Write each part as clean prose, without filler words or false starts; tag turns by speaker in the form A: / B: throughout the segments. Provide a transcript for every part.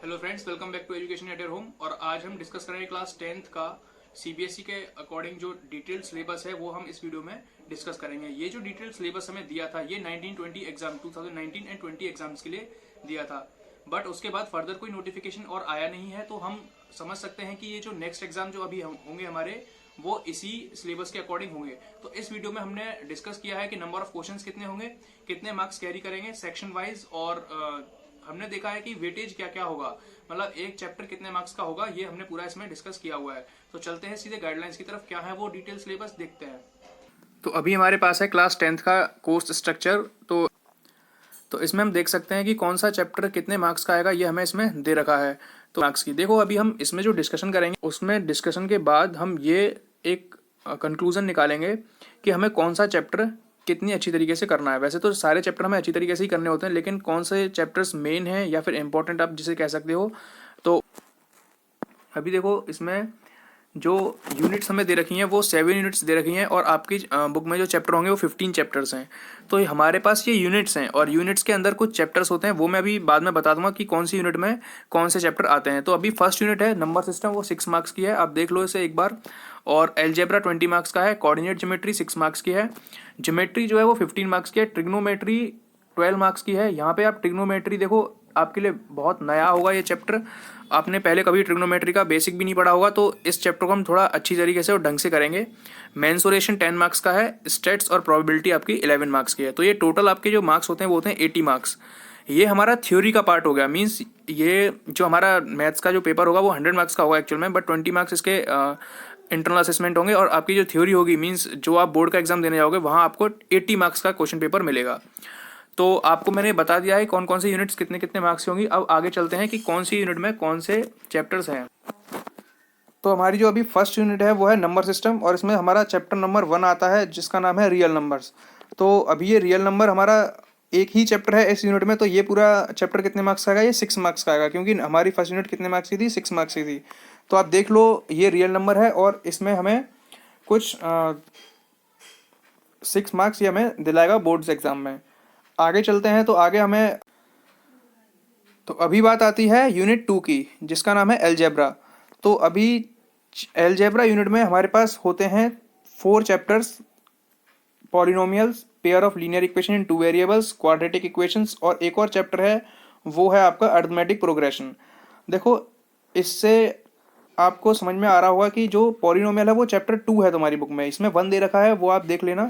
A: Hello friends, welcome back to education at your home. और आज हम डिस्कस करेंगे क्लास 10th का सीबीएसई के अकॉर्डिंग जो डिटेल्ड सिलेबस है वो हम इस वीडियो में डिस्कस करेंगे। ये जो डिटेल्ड सिलेबस हमें दिया था ये 1920 एग्जाम 2019 एंड 20 एग्जाम्स के लिए दिया था, बट उसके बाद फर्दर कोई नोटिफिकेशन और आया नहीं है। तो हम समझ सकते हैं कि ये जो नेक्स्ट एग्जाम जो अभी होंगे हमारे वो इसी सिलेबस के अकॉर्डिंग होंगे। तो इस वीडियो में हमने डिस्कस किया है कि नंबर ऑफ क्वेश्चंस कितने होंगे, कितने मार्क्स कैरी करेंगे सेक्शन वाइज, और हमने देखा है कि वेटेज क्या क्या होगा, मतलब एक चैप्टर कितने मार्क्स का होगा, ये हमने पूरा इसमें डिस्कस किया हुआ है। तो चलते हैं सीधे गाइडलाइंस की तरफ, क्या है वो डिटेल सिलेबस देखते हैं। तो अभी हमारे पास है क्लास 10th का कोर्स स्ट्रक्चर। तो इसमें हम देख सकते हैं कि कौन सा चैप्टर कितने मार्क्स का आएगा, ये हमें इसमें दे रखा है। तो मार्क्स की देखो, अभी हम इसमें जो डिस्कशन करेंगे उसमें डिस्कशन के बाद हम ये एक कंक्लूजन निकालेंगे कि हमें कौन सा चैप्टर कितनी अच्छी तरीके से करना है। वैसे तो सारे चैप्टर हमें अच्छी तरीके से ही करने होते हैं, लेकिन कौन से चैप्टर्स मेन हैं या फिर इंपॉर्टेंट आप जिसे कह सकते हो। तो अभी देखो, इसमें जो यूनिट्स हमें दे रखी हैं वो 7 यूनिट्स दे रखी हैं, और आपकी बुक में जो चैप्टर होंगे वो 15 चैप्टर्स हैं। तो हमारे पास ये यूनिट्स हैं, और यूनिट्स के अंदर कुछ चैप्टर्स होते हैं, वो मैं अभी बाद में बता दूंगा कि कौन सी यूनिट में कौन से चैप्टर आते हैं। तो अभी फर्स्ट यूनिट है नंबर सिस्टम, वो 6 मार्क्स की है, आप देख लो इसे एक बार। और एलजेब्रा 20 मार्क्स का है, कोऑर्डिनेट ज्योमेट्री 6 मार्क्स की है, ज्योमेट्री जो है वो 15 मार्क्स की है, ट्रिग्नोमेट्री 12 मार्क्स की है। यहाँ पे आप ट्रिग्नोमेट्री देखो, आपके लिए बहुत नया होगा ये चैप्टर, आपने पहले कभी ट्रिग्नोमेट्री का बेसिक भी नहीं पढ़ा होगा, तो इस चैप्टर को हम थोड़ा अच्छी तरीके से और ढंग से करेंगे। मेंसुरेशन 10 मार्क्स का है, स्टेट्स और प्रोबेबिलिटी आपकी 11 मार्क्स की है। तो ये टोटल आपके जो मार्क्स होते हैं वो होते हैं 80 मार्क्स। ये हमारा थ्योरी का पार्ट हो गया, मीन्स ये जो हमारा मैथ्स का जो पेपर होगा वो 100 मार्क्स का होगा एक्चुअल में, बट 20 मार्क्स इसके इंटरनल असेसमेंट होंगे, और आपकी जो थ्योरी होगी मीन्स जो आप बोर्ड का एग्जाम देने जाओगे वहाँ आपको 80 मार्क्स का क्वेश्चन पेपर मिलेगा। तो आपको मैंने बता दिया है कौन कौन सी यूनिट्स कितने कितने मार्क्स की होंगी। अब आगे चलते हैं कि कौन सी यूनिट में कौन से चैप्टर्स हैं। तो हमारी जो अभी फर्स्ट यूनिट है वो है नंबर सिस्टम, और इसमें हमारा चैप्टर नंबर 1 आता है जिसका नाम है रियल नंबर्स। तो अभी ये रियल नंबर हमारा एक ही चैप्टर है इस यूनिट में, तो ये पूरा चैप्टर कितने मार्क्स का आएगा, ये 6 मार्क्स का आएगा, क्योंकि हमारी फर्स्ट यूनिट कितने मार्क्स की थी, 6 मार्क्स की थी। तो आप देख लो, ये रियल नंबर है और इसमें हमें कुछ 6 मार्क्स ये हमें दिलाएगा बोर्ड्स एग्जाम में। आगे चलते हैं, तो आगे हमें, तो अभी बात आती है यूनिट 2 की जिसका नाम है एलजेब्रा। तो अभी एलजेब्रा यूनिट में हमारे पास होते हैं 4 chapters, polynomials, pair of linear equation in 2 variables, quadratic equations, और एक और चैप्टर है वो है आपका अरिथमेटिक प्रोग्रेशन। देखो, इससे आपको समझ में आ रहा होगा कि जो पॉलिनोमियल है वो चैप्टर 2 है तुम्हारी बुक में, इसमें 1 दे रखा है वो आप देख लेना,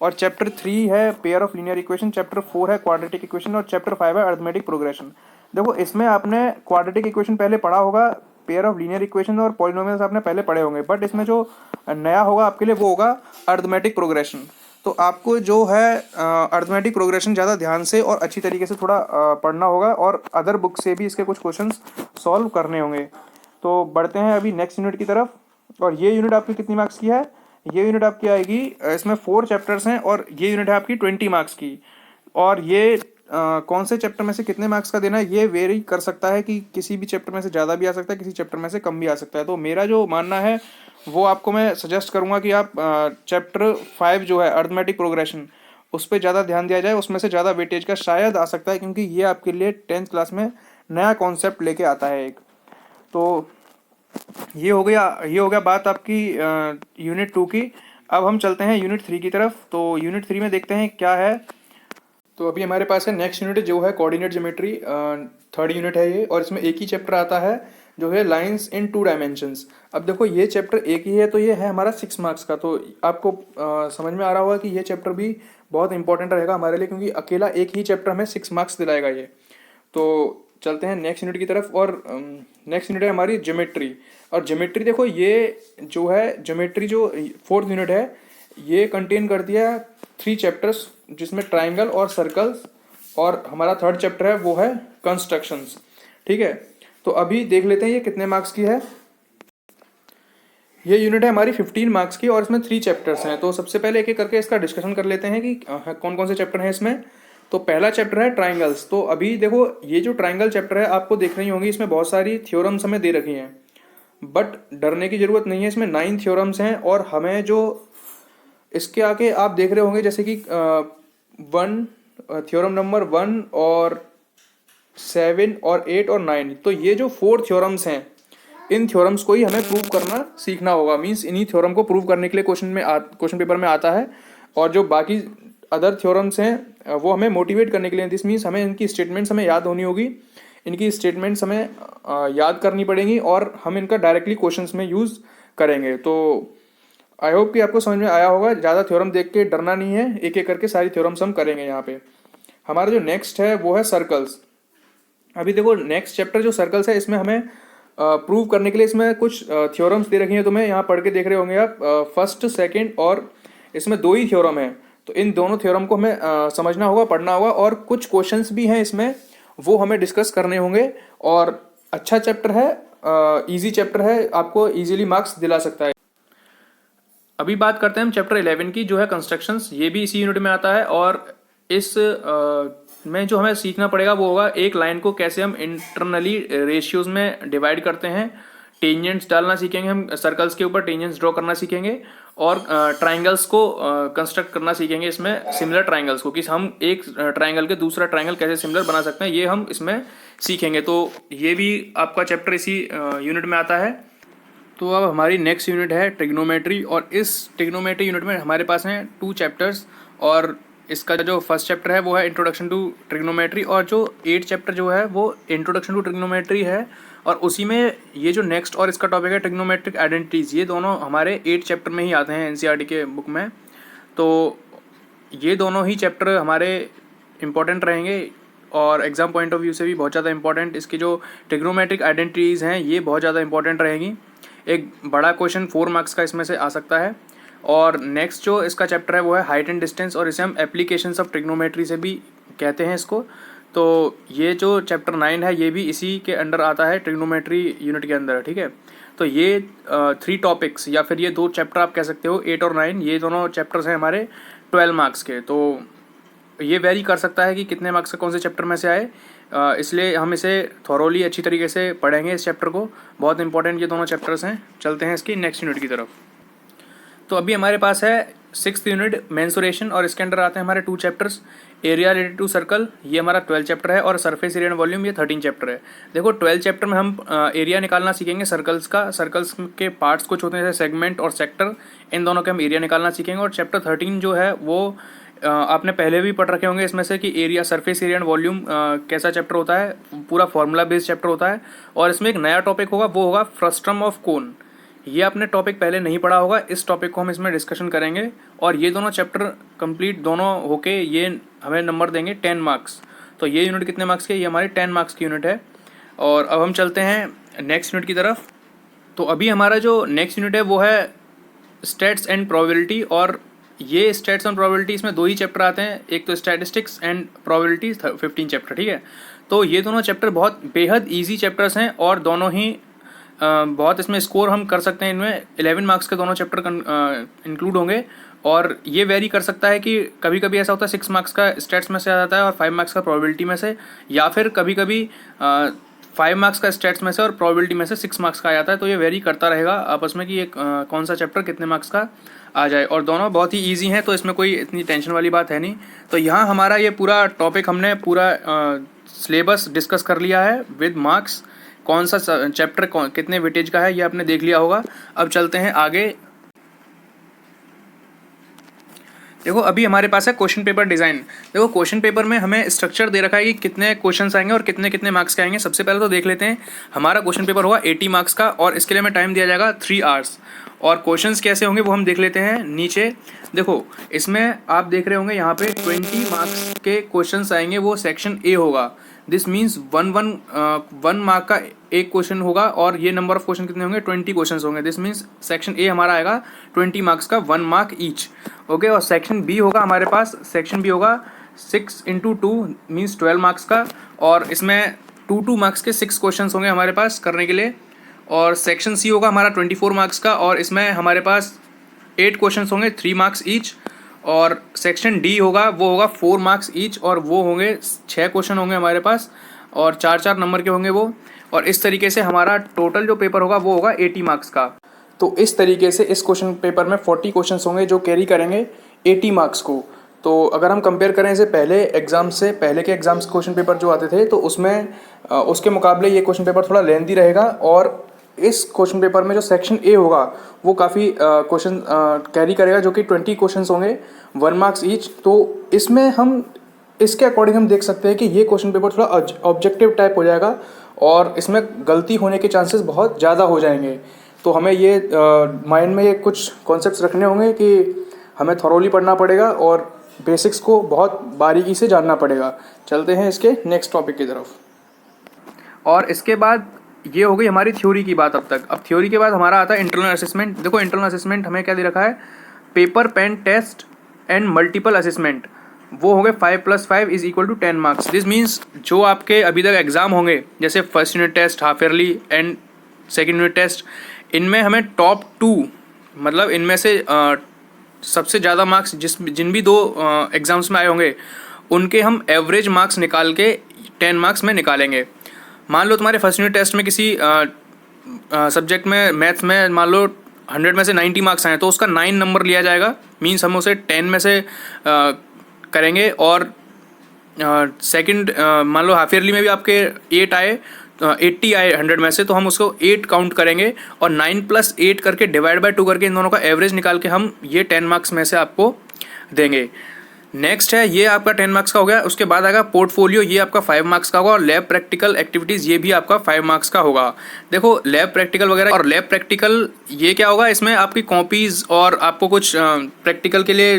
A: और चैप्टर 3 है pair of linear equation, chapter 4 है क्वाड्रेटिक इक्वेशन, और चैप्टर 5 है अरिथमेटिक प्रोग्रेशन। देखो, इसमें आपने क्वाड्रेटिक इक्वेशन पहले पढ़ा होगा, पेयर ऑफ लीनियर इक्वेशन और पॉलिनोमियल्स आपने पहले पढ़े होंगे, बट इसमें जो नया होगा आपके लिए वो होगा अरिथमेटिक प्रोग्रेशन। तो आपको जो है अरिथमेटिक प्रोग्रेशन ज़्यादा ध्यान से और अच्छी तरीके से थोड़ा पढ़ना होगा, और अदर बुक से भी इसके कुछ क्वेश्चंस सॉल्व करने होंगे। तो बढ़ते हैं अभी नेक्स्ट यूनिट की तरफ। और ये यूनिट आपकी कितनी मार्क्स की है, ये यूनिट आपकी आएगी, इसमें 4 चैप्टर्स हैं, और ये यूनिट है आपकी 20 मार्क्स की। और ये कौन से चैप्टर में से कितने मार्क्स का देना है ये वेरी कर सकता है, कि किसी भी चैप्टर में से ज़्यादा भी आ सकता है, किसी चैप्टर में से कम भी आ सकता है। तो मेरा जो मानना है वो आपको मैं सजेस्ट करूँगा कि आप चैप्टर 5 जो है अरिथमेटिक प्रोग्रेशन, उस पर ज़्यादा ध्यान दिया जाए, उसमें से ज़्यादा वेटेज का शायद आ सकता है, क्योंकि ये आपके लिए 10th क्लास में नया कॉन्सेप्ट लेके आता है एक। तो ये हो गया बात आपकी यूनिट 2 की। अब हम चलते हैं यूनिट 3 की तरफ। तो यूनिट 3 में देखते हैं क्या है। तो अभी हमारे पास है नेक्स्ट यूनिट जो है कोऑर्डिनेट ज्योमेट्री, 3rd यूनिट है ये, और इसमें एक ही चैप्टर आता है जो है लाइंस इन 2 डायमेंशंस। अब देखो, ये चैप्टर एक ही है, तो ये है हमारा 6 मार्क्स का। तो आपको समझ में आ रहा होगा कि ये चैप्टर भी बहुत इंपॉर्टेंट रहेगा हमारे लिए, क्योंकि अकेला एक ही चैप्टर हमें 6 मार्क्स दिलाएगा ये। तो चलते हैं नेक्स्ट यूनिट की तरफ, और नेक्स्ट यूनिट है हमारी ज्योमेट्री। और ज्योमेट्री देखो, ये जो है ज्योमेट्री जो 4th यूनिट है ये कंटेन कर दिया 3 चैप्टर्स, जिसमें ट्राइंगल और सर्कल्स, और हमारा 3rd चैप्टर है वो है कंस्ट्रक्शंस। ठीक है, तो अभी देख लेते हैं ये कितने मार्क्स की है। ये यूनिट है हमारी 15 मार्क्स की, और इसमें 3 चैप्टर्स हैं। तो सबसे पहले एक एक करके इसका डिस्कशन कर लेते हैं कि कौन कौन से चैप्टर हैं इसमें। तो पहला चैप्टर है ट्राइंगल्स। तो अभी देखो, ये जो ट्राइंगल चैप्टर है आपको देख रही होंगी, इसमें बहुत सारी थ्योरम्स हमें दे रखी हैं, बट डरने की जरूरत नहीं है, इसमें 9 थ्योरम्स हैं। और हमें जो इसके आगे आप देख रहे होंगे, जैसे कि 1 थ्योरम नंबर 1 और 7 और 8 और 9, तो ये जो 4 थ्योरम्स हैं, इन थ्योरम्स को ही हमें प्रूव करना सीखना होगा। मीन्स इन्हीं थ्योरम को प्रूव करने के लिए क्वेश्चन पेपर में आता है, और जो बाकी अदर थ्योरम्स हैं वो हमें मोटिवेट करने के लिए। दिस मीन्स हमें इनकी स्टेटमेंट्स हमें याद होनी होगी, इनकी स्टेटमेंट्स हमें याद करनी पड़ेंगी, और हम इनका डायरेक्टली क्वेश्चंस में यूज़ करेंगे। तो आई होप कि आपको समझ में आया होगा। ज़्यादा थ्योरम देख के डरना नहीं है, एक एक करके सारी थ्योरम्स हम करेंगे यहाँ पे। हमारा जो नेक्स्ट है वो है सर्कल्स। अभी देखो नेक्स्ट चैप्टर जो सर्कल्स है, इसमें हमें प्रूव करने के लिए इसमें कुछ थ्योरम्स दे रखी हैं, तुम्हें यहाँ पढ़ के देख रहे होंगे आप, फर्स्ट सेकंड, और इसमें 2 ही थ्योरम है। तो इन दोनों थ्योरम को हमें समझना होगा, पढ़ना होगा, और कुछ क्वेश्चंस भी हैं इसमें, वो हमें डिस्कस करने होंगे। और अच्छा चैप्टर है, इजी चैप्टर है, आपको इजीली मार्क्स दिला सकता है। अभी बात करते हैं हम चैप्टर 11 की, जो है कंस्ट्रक्शंस। ये भी इसी यूनिट में आता है, और इस में जो हमें सीखना पड़ेगा वो होगा एक लाइन को कैसे हम इंटरनली रेशियोज में डिवाइड करते हैं। टेंजेंट्स डालना सीखेंगे हम, सर्कल्स के ऊपर टेंजेंट्स ड्रॉ करना सीखेंगे, और ट्राइंगल्स को कंस्ट्रक्ट करना सीखेंगे इसमें, सिमिलर ट्राइंगल्स को, कि हम एक ट्राइंगल के दूसरा ट्राइंगल कैसे सिमिलर बना सकते हैं, ये हम इसमें सीखेंगे। तो ये भी आपका चैप्टर इसी यूनिट में आता है। तो अब हमारी नेक्स्ट यूनिट है ट्रिग्नोमेट्री, और इस ट्रिग्नोमेट्री यूनिट में हमारे पास हैं 2 चैप्टर्स, और इसका जो फर्स्ट चैप्टर है वो है इंट्रोडक्शन टू ट्रिग्नोमेट्री, और जो 8 चैप्टर जो है वो इंट्रोडक्शन टू ट्रिग्नोमेट्री है। और उसी में ये जो नेक्स्ट और इसका टॉपिक है ट्रिग्नोमेट्रिक आइडेंटिटीज़, ये दोनों हमारे 8 चैप्टर में ही आते हैं एनसीईआरटी के बुक में। तो ये दोनों ही चैप्टर हमारे इम्पोर्टेंट रहेंगे, और एग्जाम पॉइंट ऑफ व्यू से भी बहुत ज़्यादा इंपॉर्टेंट। इसकी जो ट्रिग्नोमेट्रिक आइडेंटिटीज़ हैं ये बहुत ज़्यादा इंपॉर्टेंट रहेंगी। एक बड़ा क्वेश्चन 4 मार्क्स का इसमें से आ सकता है। और नेक्स्ट जो इसका चैप्टर है वो है हाइट एंड डिस्टेंस, और इसे हम एप्लीकेशंस ऑफ ट्रिग्नोमेट्री से भी कहते हैं इसको। तो ये जो चैप्टर 9 है ये भी इसी के अंडर आता है, ट्रिग्नोमेट्री यूनिट के अंदर, ठीक है। तो ये 3 टॉपिक्स, या फिर ये 2 चैप्टर आप कह सकते हो, 8 और 9, ये दोनों चैप्टर्स हैं हमारे 12 मार्क्स के। तो ये वेरी कर सकता है कि कितने मार्क्स का कौन से चैप्टर में से आए, इसलिए हम इसे थॉरोली अच्छी तरीके से पढ़ेंगे इस चैप्टर को। बहुत इंपॉर्टेंट ये दोनों चैप्टर्स हैं। चलते हैं इसकी नेक्स्ट यूनिट की तरफ। तो अभी हमारे पास है 6th यूनिट मेंसुरेशन, और इसके अंदर आते हैं हमारे 2 chapters, area related to circle, ये हमारा 12 चैप्टर है, और सरफेस एरिया एंड वॉल्यूम, ये 13 चैप्टर है। देखो 12 चैप्टर में हम एरिया निकालना सीखेंगे सर्कल्स का। सर्कल्स के पार्ट्स कुछ होते हैं जैसे सेगमेंट और सेक्टर, इन दोनों के हम एरिया निकालना सीखेंगे। और चैप्टर 13 जो है वो आपने पहले भी पढ़ रखे होंगे इसमें से, कि area, surface area and volume कैसा चैप्टर होता है, पूरा फॉर्मूला बेस्ड चैप्टर होता है। और इसमें एक नया टॉपिक होगा, वो होगा फ्रस्ट्रम ऑफ कोन। ये आपने टॉपिक पहले नहीं पढ़ा होगा, इस टॉपिक को हम इसमें डिस्कशन करेंगे। और ये दोनों चैप्टर कंप्लीट दोनों होके ये हमें नंबर देंगे 10 मार्क्स। तो ये यूनिट कितने मार्क्स की है, ये हमारी 10 मार्क्स की यूनिट है। और अब हम चलते हैं नेक्स्ट यूनिट की तरफ। तो अभी हमारा जो नेक्स्ट यूनिट है वो है स्टैट्स एंड प्रोबेबिलिटी, और ये स्टैट्स एंड प्रोबेबिलिटी इसमें 2 ही चैप्टर आते हैं, एक तो स्टैटिस्टिक्स एंड प्रोबेबिलिटी, 15 चैप्टर, ठीक है। तो ये दोनों चैप्टर बहुत बेहद ईजी चैप्टर्स हैं, और दोनों ही बहुत इसमें स्कोर हम कर सकते हैं। इनमें 11 मार्क्स के दोनों चैप्टर इंक्लूड होंगे। और ये वेरी कर सकता है कि कभी कभी ऐसा होता है 6 मार्क्स का स्टैट्स में से आ जाता है और 5 मार्क्स का प्रोबेबिलिटी में से, या फिर कभी कभी 5 मार्क्स का स्टैट्स में से और प्रोबेबिलिटी में से 6 मार्क्स का आ जाता है। तो ये वेरी करता रहेगा आपस में कि ये कौन सा चैप्टर कितने मार्क्स का आ जाए, और दोनों बहुत ही ईजी हैं, तो इसमें कोई इतनी टेंशन वाली बात है नहीं। तो यहाँ हमारा ये पूरा टॉपिक, हमने पूरा सिलेबस डिस्कस कर लिया है विद मार्क्स। कौन सा चैप्टर कितने वेटेज का है ये आपने देख लिया होगा। अब चलते हैं आगे। देखो अभी हमारे पास है क्वेश्चन पेपर डिज़ाइन। देखो क्वेश्चन पेपर में हमें स्ट्रक्चर दे रखा है कि कितने क्वेश्चंस आएंगे और कितने कितने मार्क्स के आएंगे। सबसे पहले तो देख लेते हैं, हमारा क्वेश्चन पेपर होगा 80 मार्क्स का, और इसके लिए हमें टाइम दिया जाएगा 3 आवर्स। और क्वेश्चंस कैसे होंगे वो हम देख लेते हैं नीचे। देखो इसमें आप देख रहे होंगे यहाँ पे 20 मार्क्स के क्वेश्चंस आएंगे, वो सेक्शन ए होगा। दिस मीन्स 1 मार्क का एक क्वेश्चन होगा, और ये नंबर ऑफ क्वेश्चन कितने होंगे, 20 क्वेश्चन होंगे। दिस मीन्स सेक्शन ए हमारा आएगा 20 मार्क्स का, 1 मार्क ईच, ओके। और सेक्शन बी होगा हमारे पास, सेक्शन बी होगा 6 × 2 मीन्स 12 मार्क्स का, और इसमें 2 मार्क्स के 6 क्वेश्चन होंगे हमारे पास करने के लिए। और सेक्शन सी होगा हमारा 24 मार्क्स का, और इसमें हमारे पास 8 क्वेश्चन होंगे, 3 मार्क्स ईच। और सेक्शन डी होगा, वो होगा 4 मार्क्स ईच, और वो होंगे 6 क्वेश्चन होंगे हमारे पास, और 4-4 नंबर के होंगे वो। और इस तरीके से हमारा टोटल जो पेपर होगा वो होगा 80 मार्क्स का। तो इस तरीके से इस क्वेश्चन पेपर में 40 क्वेश्चन होंगे जो कैरी करेंगे 80 मार्क्स को। तो अगर हम कंपेयर करें इसे पहले एग्ज़ाम से, पहले के एग्ज़ाम्स क्वेश्चन पेपर जो आते थे, तो उसमें उसके मुकाबले ये क्वेश्चन पेपर थोड़ा लेंथी रहेगा। और इस क्वेश्चन पेपर में जो सेक्शन ए होगा वो काफ़ी क्वेश्चन कैरी करेगा, जो कि 20 क्वेश्चन होंगे, 1 मार्क्स ईच। तो इसमें हम इसके अकॉर्डिंग हम देख सकते हैं कि ये क्वेश्चन पेपर थोड़ा ऑब्जेक्टिव टाइप हो जाएगा और इसमें गलती होने के चांसेस बहुत ज़्यादा हो जाएंगे। तो हमें ये माइंड में ये कुछ कॉन्सेप्ट्स रखने होंगे कि हमें थॉरोली पढ़ना पड़ेगा और बेसिक्स को बहुत बारीकी से जानना पड़ेगा। चलते हैं इसके नेक्स्ट टॉपिक की तरफ। और इसके बाद ये हो गई हमारी थ्योरी की बात अब तक। अब थ्योरी के बाद हमारा आता है इंटरनल असेसमेंट। देखो इंटरनल असेसमेंट हमें क्या दे रखा है, paper pen test and multiple assessment, वो हो गए 5+5 = 10 मार्क्स। दिस मीन्स जो आपके अभी तक एग्जाम होंगे, जैसे first unit test, half yearly and second unit test, इनमें हमें टॉप 2, मतलब इनमें से सबसे ज़्यादा मार्क्स जिन भी 2 एग्ज़ाम्स में आए होंगे उनके हम एवरेज मार्क्स निकाल के 10 मार्क्स में निकालेंगे। मान लो तुम्हारे फर्स्ट यूनिट टेस्ट में किसी सब्जेक्ट में, मैथ्स में, मान लो 100 में से 90 मार्क्स आए, तो उसका 9 नंबर लिया जाएगा। मीन्स हम उसे 10 में से करेंगे। और सेकंड मान लो हाफ ईयरली में भी आपके 8 आए, 80 आए 100 में से, तो हम उसको 8 काउंट करेंगे और 9 + 8 करके डिवाइड बाय 2 करके इन दोनों का एवरेज निकाल के हम ये 10 मार्क्स में से आपको देंगे। नेक्स्ट है, ये आपका 10 मार्क्स का हो गया। उसके बाद आएगा पोर्टफोलियो, ये आपका 5 मार्क्स का होगा। और लैब प्रैक्टिकल एक्टिविटीज़, ये भी आपका 5 मार्क्स का होगा। देखो लैब प्रैक्टिकल वगैरह, और लैब प्रैक्टिकल ये क्या होगा, इसमें आपकी कॉपीज़ और आपको कुछ प्रैक्टिकल के लिए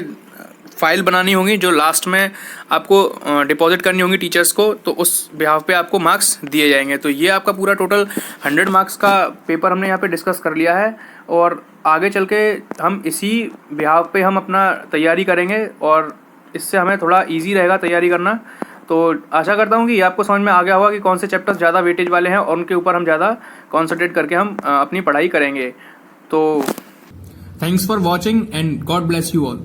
A: फाइल बनानी होगी जो लास्ट में आपको डिपॉजिट करनी होगी टीचर्स को, तो उस बिहाफ पे आपको मार्क्स दिए जाएंगे। तो ये आपका पूरा टोटल 100 मार्क्स का पेपर हमने यहाँ पे डिस्कस कर लिया है। और आगे चल के हम इसी बिहाफ पे हम अपना तैयारी करेंगे और इससे हमें थोड़ा इजी रहेगा तैयारी करना। तो आशा करता हूँ कि ये आपको समझ में आ गया होगा कि कौन से चैप्टर्स ज़्यादा वेटेज वाले हैं और उनके ऊपर हम ज़्यादा कॉन्सेंट्रेट करके हम अपनी पढ़ाई करेंगे। तो thanks for watching and God bless you all.